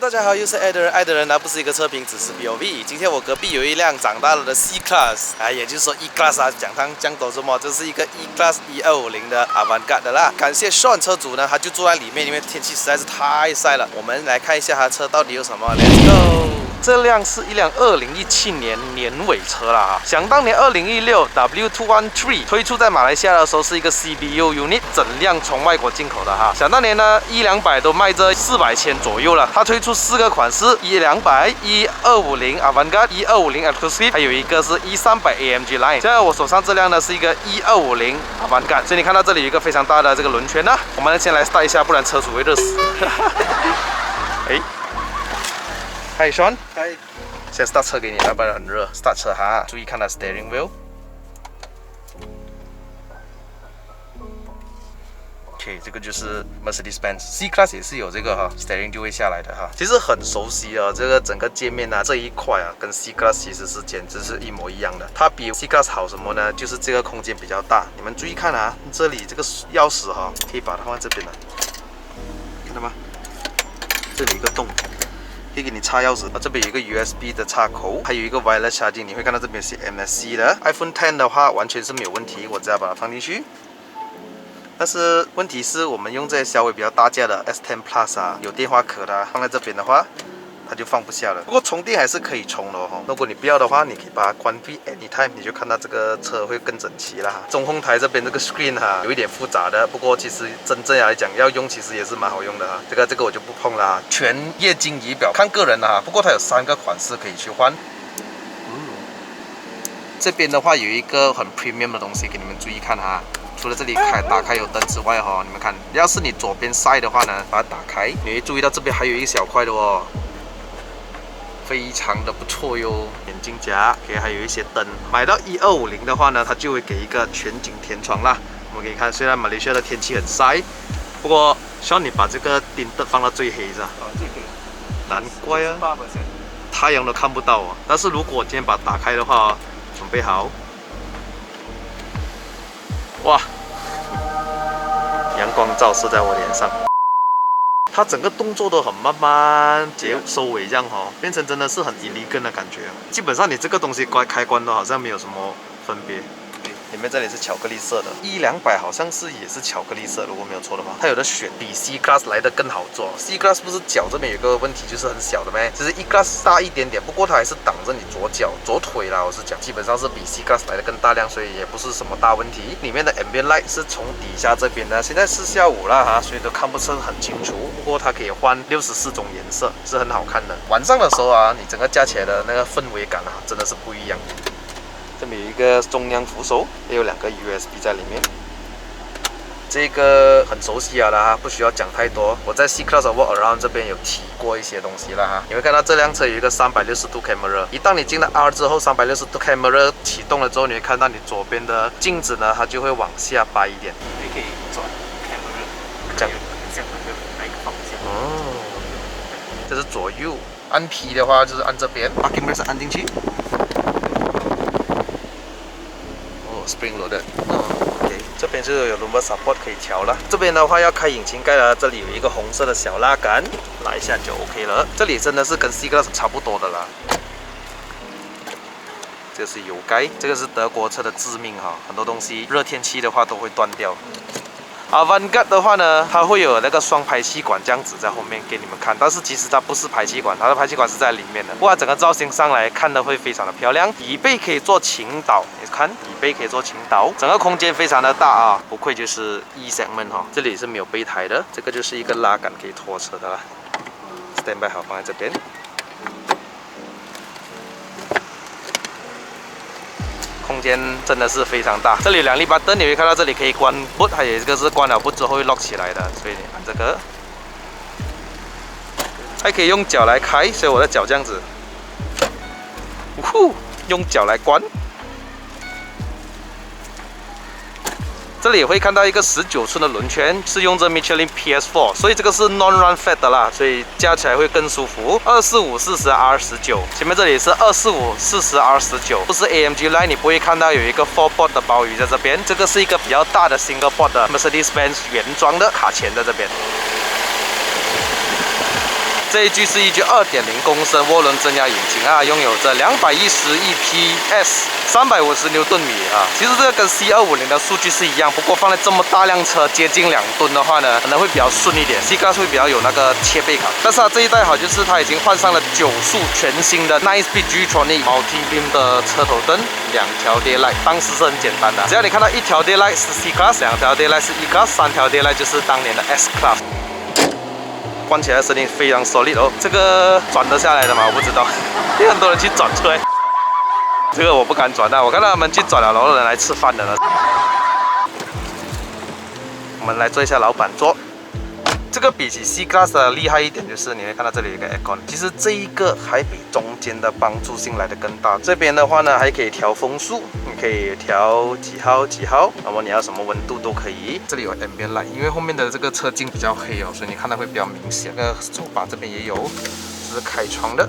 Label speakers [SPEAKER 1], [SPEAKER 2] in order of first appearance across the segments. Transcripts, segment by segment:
[SPEAKER 1] 大家好，又是爱的人，爱的人呢不是一个车评，只是 POV。今天我隔壁有一辆长大了的 C Class， 也就是说 E Class 啊，讲它讲多什么，这是一个 E Class 1250的 Avantgarde 的啦。感谢 Sean 车主呢，他就坐在里面，因为天气实在是太晒了。我们来看一下他车到底有什么 ，Let's go。 这辆是一辆2017年年尾车啦哈，想当年2016 W213 推出在马来西亚的时候是一个 CBU unit， 整辆从外国进口的哈。想当年呢，100-200都卖着400千左右了。它推出4个款式，100-200、1250 Avantgarde、1250 Exclusive， 还有一个是130 AMG Line。现在我手上这辆呢是一个1250 Avantgarde， 所以你看到这里有一个非常大的这个轮圈呢，我们先来 start 一下，不然车主会热死。哎。 Hi Sean，
[SPEAKER 2] 嗨，
[SPEAKER 1] 先 start 车给你，要不然很热。start 车哈，注意看它 steering wheel。OK， 这个就是 Mercedes-Benz C Class 也是有这个哈 ，steering 就会下来的哈。其实很熟悉啊，这个整个界面啊这一块啊，跟 C Class 其实是简直是一模一样的。它比 C Class 好什么呢？就是这个空间比较大。你们注意看啊，这里这个钥匙哈，可以把它放在这边的，看到吗？这里一个洞。 可以给你插钥匙，这边有一个 USB 的插口，还有一个 wireless charging。你会看到这边是 MSC 的 iPhone X 的话完全是没有问题，我只要把它放进去。但是问题是我们用这些稍微比较大架的 S10 Plus 啊，有电话壳的，放在这边的话，它就放不下了。不过充电还是可以充的哦。如果你不要的话，你可以把它关闭 anytime， 你就看到这个车会更整齐了哈。中控台这边这个 screen 哈，有一点复杂的，不过其实真正来讲要用，其实也是蛮好用的哈。这个我就不碰了哈。全液晶仪表看个人了哈，不过它有3个款式可以去换。这边的话有一个很 premium 的东西，给你们注意看哈。 除了这里打开有灯之外哈，你们看，要是你左边晒的话呢，把它打开，你会注意到这边还有一个小块的哦，非常的不错哟。眼镜夹，OK，还有一些灯。买到1250的话呢，它就会给一个全景天窗啦。我们可以看，虽然马来西亚的天气很晒，不过需要你把这个顶灯放到最黑是吧？
[SPEAKER 2] 最黑。
[SPEAKER 1] 难怪啊，太阳都看不到哦。但是如果我今天把它打开的话，准备好。 哇，阳光照射在我脸上，它整个动作都很慢慢收尾这样哦，变成真的是很elegant的感觉。基本上你这个东西开关都好像没有什么分别。里面这里是巧克力色的，100-200好像是也是巧克力色，如果没有错的话，它有的选比 C Class 来的更好做。C Class 不是脚这边有个问题，就是很小的呗，只是E Class 大一点点，不过它还是挡着你左腿啦。我是讲，基本上是比 C Class 来的更大量，所以也不是什么大问题。里面的 Ambient Light 是从底下这边的，现在是下午啦哈，所以都看不是很清楚。不过它可以换64种颜色，是很好看的。晚上的时候啊，你整个加起来的那个氛围感啊，真的是不一样。 这边有一个中央扶手，也有2个 USB 在里面。这个很熟悉了哈，不需要讲太多。我在 C Class Walk Around 这边有提过一些东西了哈。你会看到这辆车有一个360度 camera， 一旦你进了 R 之后，360度 camera 启动了之后，你会看到你左边的镜子呢，它就会往下掰一点。
[SPEAKER 2] 你可以转 camera，
[SPEAKER 1] 这样
[SPEAKER 2] 向哪一个方向？
[SPEAKER 1] 哦，这是左右。按 P 的话就是按这边 ，Parking brake 按进去。 Spring loaded， OK， 这边就有 lumbar support 可以调了。这边的话要开引擎盖了，这里有一个红色的小拉杆，拉一下就 OK 了。这里真的是跟 C Class 差不多的啦。这是油盖，这个是德国车的致命哈，很多东西热天气的话都会断掉。Avantgarde 的话呢，它会有那个双排气管这样子在后面给你们看，但是其实它不是排气管，它的排气管是在里面的。不过整个造型上来看的会非常的漂亮，椅背可以做倾倒，你看椅背可以做倾倒，整个空间非常的大啊，不愧就是 E segment 哈。这里是没有备胎的，这个就是一个拉杆可以拖车的啦。Standby 好放在这边。 空间真的是非常大，这里有2粒button，你会看到这里可以关 boot， 还有一个是关了 boot 之后会 lock 起来的，所以你按这个，还可以用脚来开，所以我的脚这样子，用脚来关。这里也会看到一个19寸的轮圈，是用这 Michelin PS4， 所以这个是 non-run flat 的啦，所以驾起来会更舒服。245/40R19，前面这里是245/40R19，不是 AMG Line， 你不会看到有一个 4 port 的包雨在这边，这个是一个比较大的 single port 的 Mercedes-Benz 原装的卡钳在这边。这一具是一具2.0公升涡轮增压引擎啊，拥有着211PS、350牛顿米啊。其实这个跟 C250的数据是一样，不过放在这么大辆车接近2吨的话呢，可能会比较顺一点。C-Class 会比较有那个切背感，但是它这一代好就是它已经换上了9速全新的 9-speed G-tronic Multi-beam 的车头灯，2条 daylight， 当时是很简单的，只要你看到1条 daylight 是 C-Class， 2条 daylight 是 E-Class， 3条 daylight 就是当年的 S-Class。关起来的声音非常 solid 哦，这个转得下来的吗？我不知道，有很多人去转出来，这个我不敢转啊，我看到他们去转了，然后人来吃饭的了。我们来做一下老板桌。这个比起 C-Class 的厉害一点，就是你会看到这里有一个 aircon， 其实这一个还比中间的帮助性来的更大。这边的话呢，还可以调风速，你可以调几号几号，那么你要什么温度都可以。这里有 ambient light， 因为后面的这个车镜比较黑哦，所以你看它会比较明显。那个手把这边也有，这是开窗的。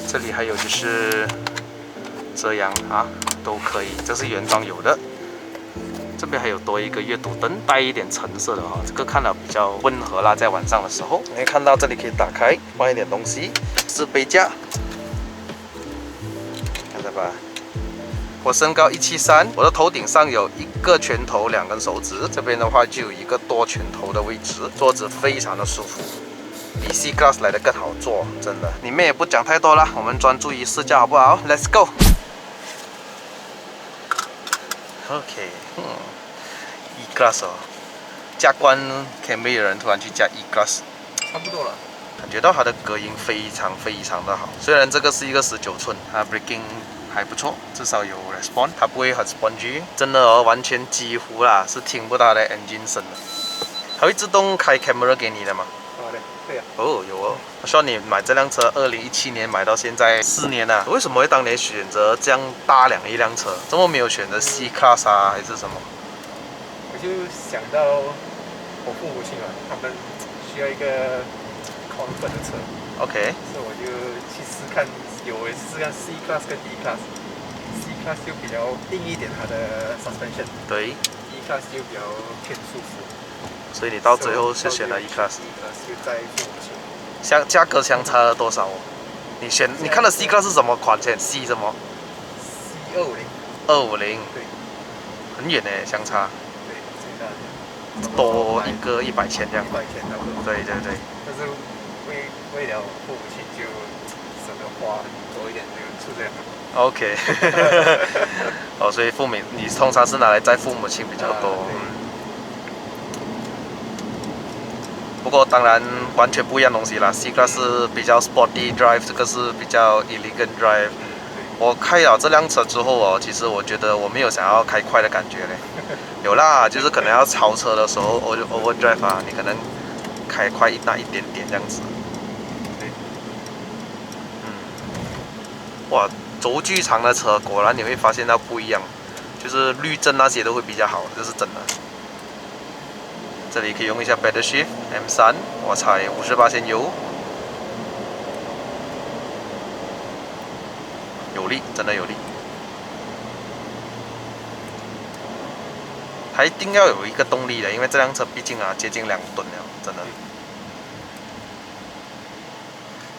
[SPEAKER 1] 这里还有就是遮阳啊，都可以，这是原装有的。这边还有多一个阅读灯，带一点橙色的哈，这个看了比较温和啦，在晚上的时候，你可以看到这里可以打开，放一点东西，是杯架，看到吧？我身高173，我的头顶上有1个拳头2根手指，这边的话就有一个多拳头的位置，桌子非常的舒服，比 C-Class 来的更好坐，真的。里面也不讲太多了，我们专注于试驾好不好 ？Let's go。OK，E-Class 哦，加关 Camry 的人突然去加 E-Class，
[SPEAKER 2] 差不多了。
[SPEAKER 1] 感觉到它的隔音非常的好。虽然这个是一个19寸，它 braking 还不错，至少有 response， 它不会很 spongy， 真的哦，完全几乎啦是听不到它的 engine 声的。它会自动开 camera 给你的吗？
[SPEAKER 2] 好的，对啊。
[SPEAKER 1] 哦，有哦。我说你买这辆车，2017年买到现在4年了，为什么会当年选择这样大辆一辆车？怎么没有选择 C-Class 啊，还是什么？
[SPEAKER 2] 我就想到我父母亲嘛，他们需要一个 comfort 的车
[SPEAKER 1] OK，
[SPEAKER 2] 所以我就去试看，我也试看 C-Class 跟 D-Class。C-Class 就比较硬一点，它的 suspension。
[SPEAKER 1] 对。
[SPEAKER 2] E-Class 就比较偏舒服。
[SPEAKER 1] 所以你到最后是选了 E-Class。E-Class
[SPEAKER 2] 就在父母亲。
[SPEAKER 1] 价格相差了多少哦？你看的 C-Class 是什么款钱 ？C 什么
[SPEAKER 2] ？C250。
[SPEAKER 1] 250。
[SPEAKER 2] 对。
[SPEAKER 1] 很远呢，相差。
[SPEAKER 2] 对，相差
[SPEAKER 1] 多一个100千这样。
[SPEAKER 2] 100千差不多。
[SPEAKER 1] 对对对。
[SPEAKER 2] 但是为了父母亲就省得花多一点，就出这样。
[SPEAKER 1] OK。哦，所以你通常是拿来载父母亲比较多。不过当然完全不一样东西啦 ，C-Class 是比较 sporty drive， 这个是比较 elegant drive。我开了这辆车之后哦，其实我觉得我没有想要开快的感觉嘞。有啦，就是可能要超车的时候 overdrive 啊，你可能开快那一点点这样子。
[SPEAKER 2] 对。
[SPEAKER 1] 哇，轴距长的车果然你会发现到不一样，就是滤震那些都会比较好，这是真的。这里可以用一下 Pedal Shift M3， 我踩58%油，有力，真的有力。它一定要有一个动力的，因为这辆车毕竟啊接近2吨了，真的。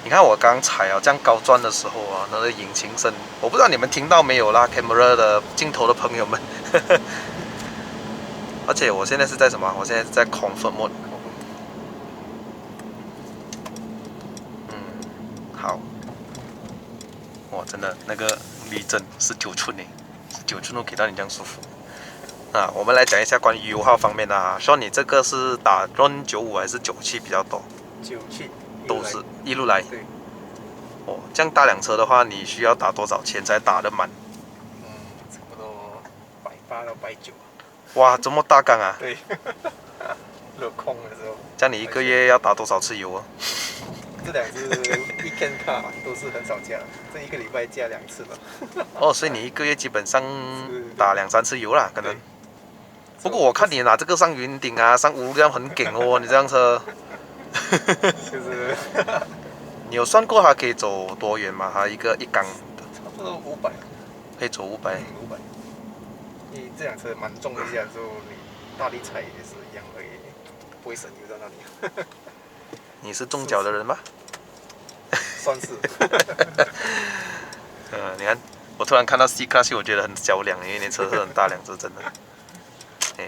[SPEAKER 1] 你看我刚踩这样高转的时候啊，那个引擎声，我不知道你们听到没有啦 ，camera 的镜头的朋友们。而且我现在是在什么？我现在是在 Comfort Mode。好。哇，真的那个滤震19寸呢，19寸都给到你这样舒服。啊，我们来讲一下关于油耗方面的啊。说你这个是打 RON 95还是97比较多
[SPEAKER 2] ？97。
[SPEAKER 1] 都是一路来。
[SPEAKER 2] 对。
[SPEAKER 1] 哦，这样大辆车的话，你需要打多少钱才打得满？
[SPEAKER 2] 差不多180到190。
[SPEAKER 1] 哇，这么大缸啊！
[SPEAKER 2] 对。有空的时候。
[SPEAKER 1] 这样你一个月要打多少次油啊？
[SPEAKER 2] 这2次 weekend car 都是很少加，这1个礼拜加2次吧。
[SPEAKER 1] 哦，所以你一个月基本上打2、3次油啦，可能。不过我看你拿这个上云顶啊，上五路这样很劲哦，你这辆车。
[SPEAKER 2] 就是。
[SPEAKER 1] 你有算过它可以走多远吗？它一缸。
[SPEAKER 2] 差不多500。
[SPEAKER 1] 可以走500。
[SPEAKER 2] 500。因为这辆车蛮重的一下之后，你大力踩也是一样而已，不会省油到那里。
[SPEAKER 1] 你是中脚的人吗？
[SPEAKER 2] 算是。
[SPEAKER 1] 你看，我突然看到 C Class， 我觉得很小辆，因为你车是很大辆，是真的。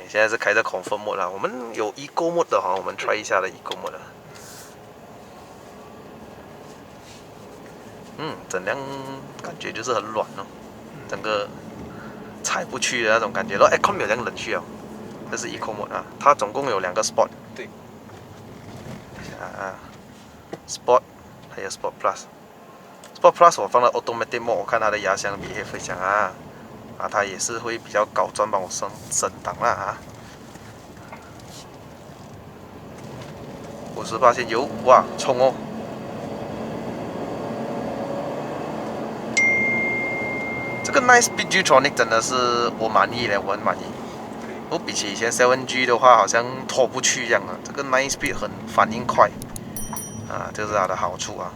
[SPEAKER 1] 现在是开着 Comfort Mode 啦，我们有 Eco Mode 的哈，我们 try 一下的 Eco Mode 整辆感觉就是很软哦，整个踩不去的那种感觉。然后 Aircon 没有这样冷却哦，这是 Eco Mode 啊，它总共有2个 Sport。
[SPEAKER 2] 对。
[SPEAKER 1] Sport 还有 Sport Plus。Sport Plus 我放了 Automatic Mode， 我看它的压箱比会响啊，它也是会比较高转帮我升档啦啊。58%油，哇，冲哦！这个 Nice Speed G-Tronic 真的是我满意了，我很满意。不比起以前 7G 的话，好像拖不去一样啊。这个 Nice Speed 很反应快啊，这是它的好处啊。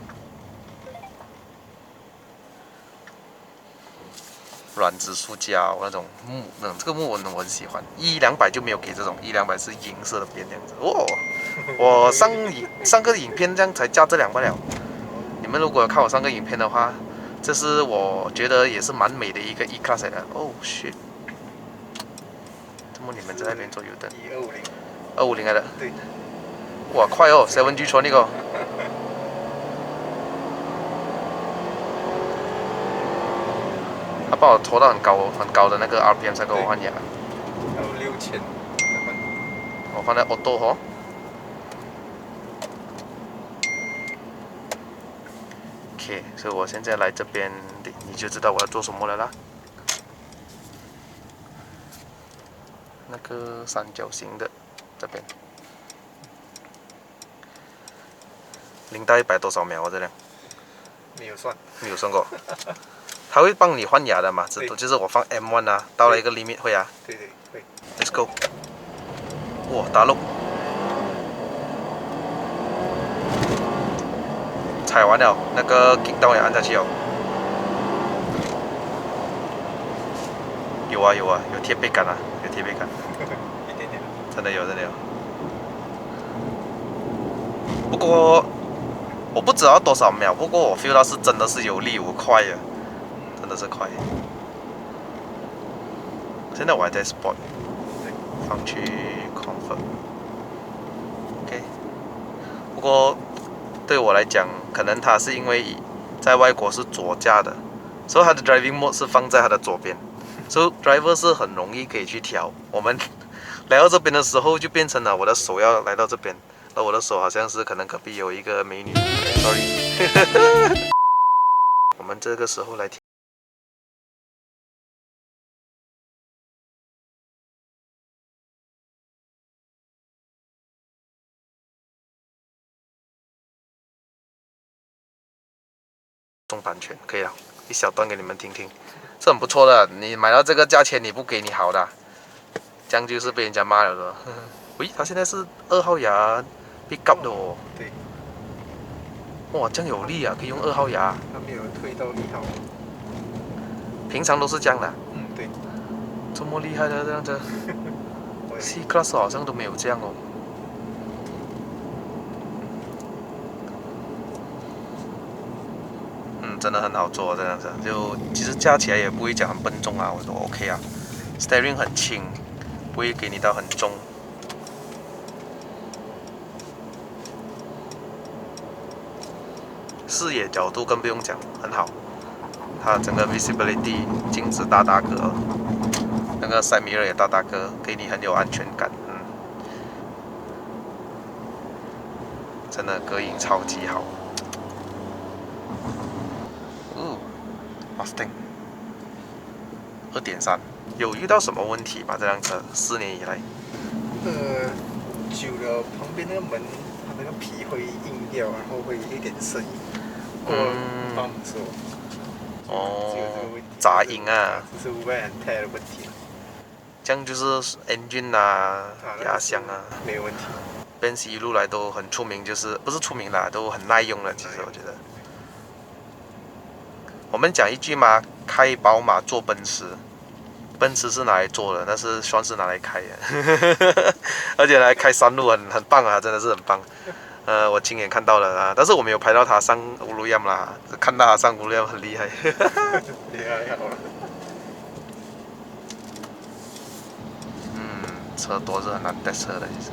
[SPEAKER 1] 软质塑胶那种木，这个木纹我很喜欢。200就没有给这种，200是银色的边这样子。哦，我上个影片这样才加这2把了。你们如果有看我上个影片的话，这是我觉得也是蛮美的一个 E-Class 来的。哦 shit！ 怎么你们在那边做油灯？250来的。
[SPEAKER 2] 对。
[SPEAKER 1] 哇，快哦，7G 传那个。他帮我拖到很高的那个 RPM 才给我换牙。
[SPEAKER 2] 还有6000。
[SPEAKER 1] 我放在 Auto 哦。OK， 所以我现在来这边，你就知道我要做什么了啦。那个三角形的这边，0到100多少秒啊？这辆
[SPEAKER 2] 没有算。
[SPEAKER 1] 没有算过。他会帮你换牙的嘛？就是我放 M1 啊，到了一个 limit 会啊。
[SPEAKER 2] 对，会。
[SPEAKER 1] Let's go。哇，打路。踩完了，那个 kick down 也按下去哦。有啊，有贴背感啊，有贴背感。
[SPEAKER 2] 一点点。
[SPEAKER 1] 真的有。不过我不知道多少秒，不过我 feel 到是真的是有力，我快啊，真的是快。现在我还在 Sport， 放去 Comfort。OK。不过对我来讲，可能它是因为在外国是左驾的，所以它的 Driving Mode 是放在它的左边，所以 Driver 是很容易可以去调。我们来到这边的时候，就变成了我的手要来到这边，而我的手好像是可能隔壁有一个美女。Sorry。我们这个时候来听。中版权可以了，一小段给你们听听，是很不错的。你买到这个价钱，你不给你好的，这样就是被人家骂了的。喂，他现在是2号牙 pick up 的哦。
[SPEAKER 2] 对。
[SPEAKER 1] 哇，这样有力啊，可以用2号牙。
[SPEAKER 2] 他没有推到1号。
[SPEAKER 1] 平常都是这样的。
[SPEAKER 2] 对。
[SPEAKER 1] 这么厉害的这样子，C Class 好像都没有这样哦。真的很好做这样子，就其实驾起来也不会讲很笨重啊，我说 OK 啊。Steering 很轻，不会给你到很重。视野角度更不用讲，很好。它整个 visibility 镜子大个，那个 side mirror 也大个，给你很有安全感。真的隔音超级好。Mustang 2.3，有遇到什么问题吗？这辆车4年以来？
[SPEAKER 2] 久了旁边那个门，它那个皮会硬掉，然后会有一点声音。帮我们说。
[SPEAKER 1] 哦。
[SPEAKER 2] 只有这个问题。
[SPEAKER 1] 杂音啊。
[SPEAKER 2] 这是 wear and tear 的问题。
[SPEAKER 1] 这样就是 engine 啊，压箱啊，
[SPEAKER 2] 没有问题。
[SPEAKER 1] Benz 一路来都很出名，就是不是出名啦，都很耐用了。其实我觉得。我们讲一句嘛，开宝马坐奔驰，奔驰是拿来坐的，但是算是拿来开的，而且来开山路很棒啊，真的是很棒。我亲眼看到了啊，但是我没有拍到他上乌鲁央啦，看到他上乌鲁央很厉害。
[SPEAKER 2] 厉害好了。
[SPEAKER 1] 车多是很难带车的，其实。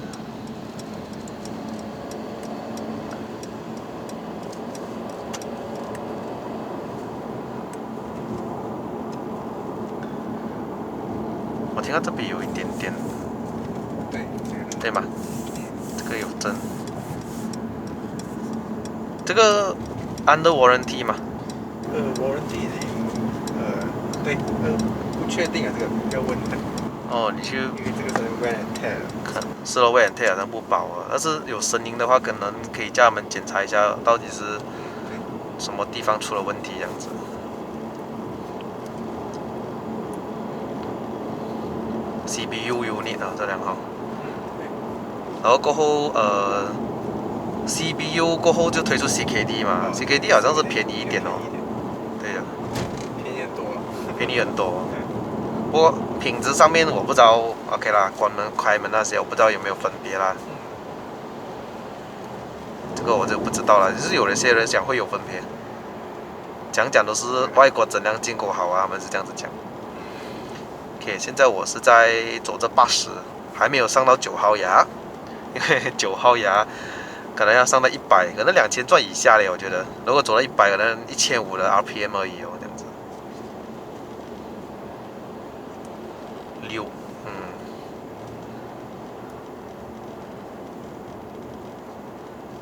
[SPEAKER 1] 我听到这边有一点点，
[SPEAKER 2] 对，
[SPEAKER 1] 对吗？这个有针，这个 under warranty 嘛？
[SPEAKER 2] warranty 已经对，不确定啊，这个要问看，
[SPEAKER 1] 哦，你去
[SPEAKER 2] 因为这个是 wear and tear
[SPEAKER 1] 看，是咯，wear and tear 好像不保啊，但是有声音的话，可能可以叫他们检查一下，到底是什么地方出了问题这样子。CPU unit 啊，这辆哈。然后过后CPU 过后就推出 CKD 嘛，CKD 好像是便宜一点哦。对的，
[SPEAKER 2] 便宜很多了。
[SPEAKER 1] 便宜很多。不过品质上面我不知道 ，OK 啦，关门、开门那些我不知道有没有分别啦。这个我就不知道了，就是有些人讲会有分别，讲都是外国质量进口好啊，他们是这样子讲。OK， 现在我是在走这80，还没有上到9号牙，因为9号牙可能要上到100，可能2000转以下嘞，我觉得。如果走到100，可能1500的 RPM 而已哦，这样子。6，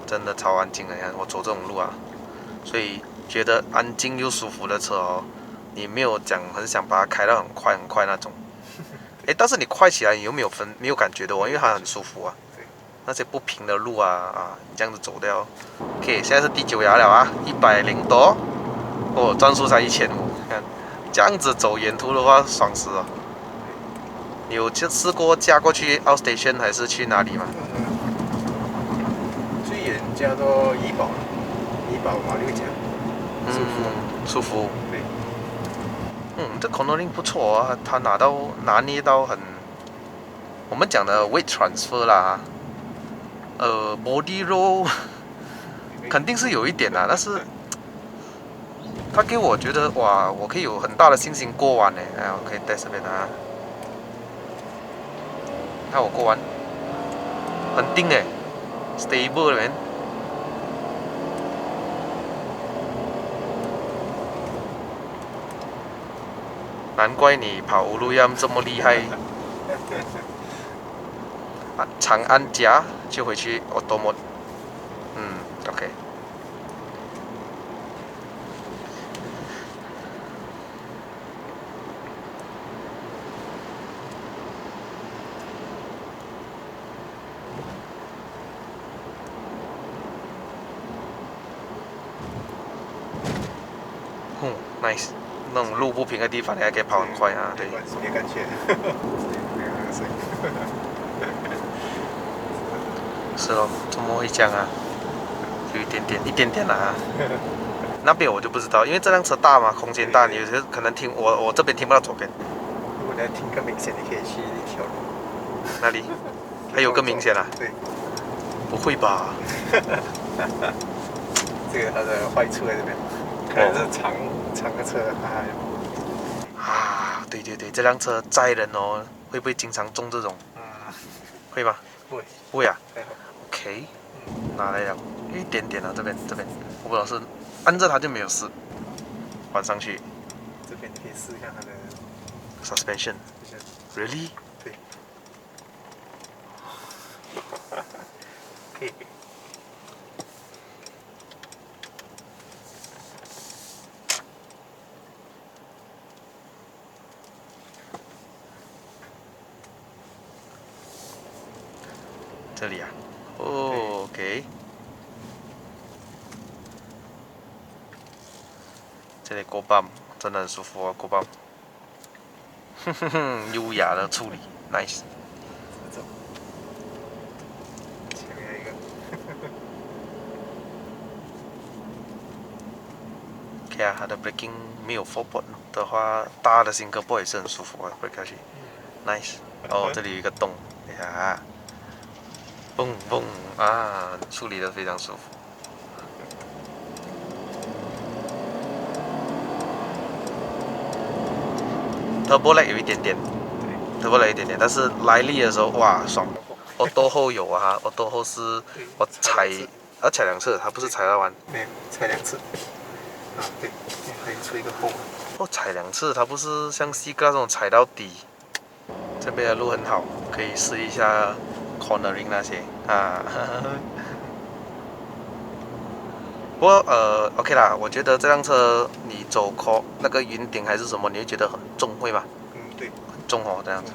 [SPEAKER 1] 真的超安静的，你看我走这种路啊，所以觉得安静又舒服的车哦，你没有讲很想把它开到很快很快那种。但是你快起来你又没有感觉的哦，因为它很舒服啊。那些不平的路啊，你这样子走掉。OK， 现在是第9牙了啊，100多，哦，转速才1500，看这样子走沿途的话，爽死了。你有试过驾过去 outstation 还是去哪里吗？
[SPEAKER 2] 最远加到怡保马六甲，舒服。
[SPEAKER 1] 舒服。
[SPEAKER 2] 对。
[SPEAKER 1] 这 cornering 不错啊，他拿捏到很，我们讲的 weight transfer 啦，body roll 肯定是有一点啦，但是他给我觉得哇，我可以有很大的信心过弯呢。哎，我可以在这边啊，看我过弯，很定哎 ，stable 的人。难怪你跑乌鲁央这么厉害。长安夹就回去 auto mode。OK。nice， 那种路不平的地方你还可以跑很快啊，对。
[SPEAKER 2] 没感觉。
[SPEAKER 1] 是咯，怎么会这样啊？有一点点啦、啊。那边我就不知道，因为这辆车大嘛，空间大，你有些可能听我这边听不到左边。
[SPEAKER 2] 如果你要听更明显，你可以去一条路。
[SPEAKER 1] 哪里？还有更明显啊？
[SPEAKER 2] 对。
[SPEAKER 1] 不会吧？
[SPEAKER 2] 这个它的坏处在这边，可能是长的车
[SPEAKER 1] 对，这辆车载人哦，会不会经常中这种？会吗？
[SPEAKER 2] 不会。
[SPEAKER 1] 不会啊。OK， 拿来了，一点点啊，这边，我不知道是按着它就没有事，换上去。
[SPEAKER 2] 这边你可以试一下它的
[SPEAKER 1] suspension。Really？
[SPEAKER 2] 对。可以。
[SPEAKER 1] 这里啊，OK， 这里过磅真的很舒服啊，过磅，优雅的处理 ，nice。
[SPEAKER 2] 前面一个。
[SPEAKER 1] OK 啊，它的 braking 没有 4 port 的话，大的新科波也是很舒服啊，break 下去 ，nice。哦，这里有一个洞，等一下啊。嘣嘣啊，处理的非常舒服。Turbo lag 有一点点，Turbo lag 有一点点，但是来力的时候哇爽。Auto hold 有啊，Auto hold 是我踩2次，它不是踩到弯。
[SPEAKER 2] 没有，踩2次。啊，对，可以出一个后。
[SPEAKER 1] 哦，踩2次，它不是像 C Class 那种踩到底。这边的路很好，可以试一下 cornering 那些啊。不过OK 啦，我觉得这辆车你走那个云顶还是什么，你会觉得很重，会吗？
[SPEAKER 2] 嗯，对，
[SPEAKER 1] 很重哦，这样子。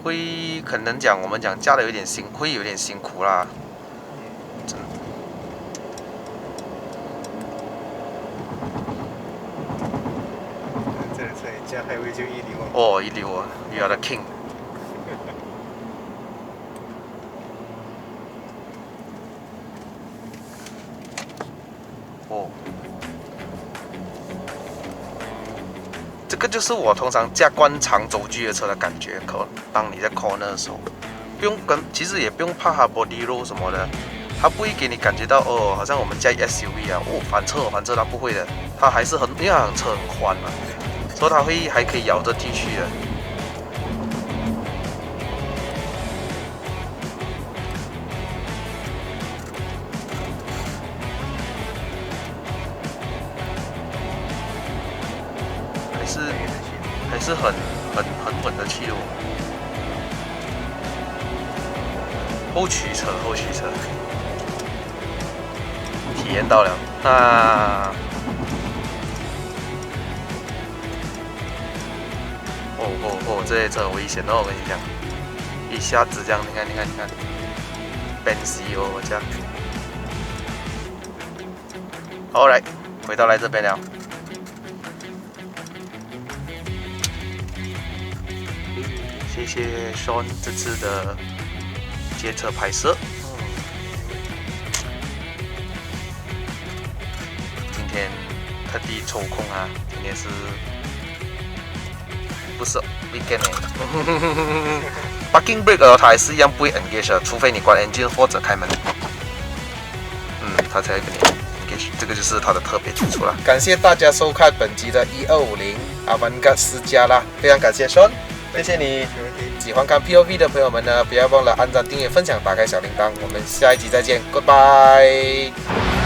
[SPEAKER 1] 会可能讲我们讲驾的有点会有点辛苦啦。真的。
[SPEAKER 2] 这辆车你加还会就1流啊。
[SPEAKER 1] 哦，1流啊 ，You are the king。哦，这个就是我通常驾惯长轴距的车的感觉。当你在 corner 的时候，其实也不用怕它 body roll 什么的，它不会给你感觉到哦，好像我们驾 SUV 啊，哦翻车它不会的，它还是因为它车很宽嘛，所以它还可以咬着地区的。还是很稳的去哦。后驱车，体验到了啊！这些车很危险哦，我跟你讲，一下子这样，你看，Benz 哦，这样。Alright， 回到来这边了。谢谢 Sean 这次的街车拍摄。今天特地抽空啊，今天是不是 weekend 呢？Parking brake 哦，它还是一样不会 engage 的，除非你关 engine 或者开门，它才会跟你 engage。这个就是它的特别之处了。感谢大家收看本集的1250 Avantgarde 私家啦，非常感谢 Sean。谢谢你。喜欢看 POV 的朋友们呢，不要忘了按赞、订阅、分享、打开小铃铛。我们下一集再见 ，Goodbye。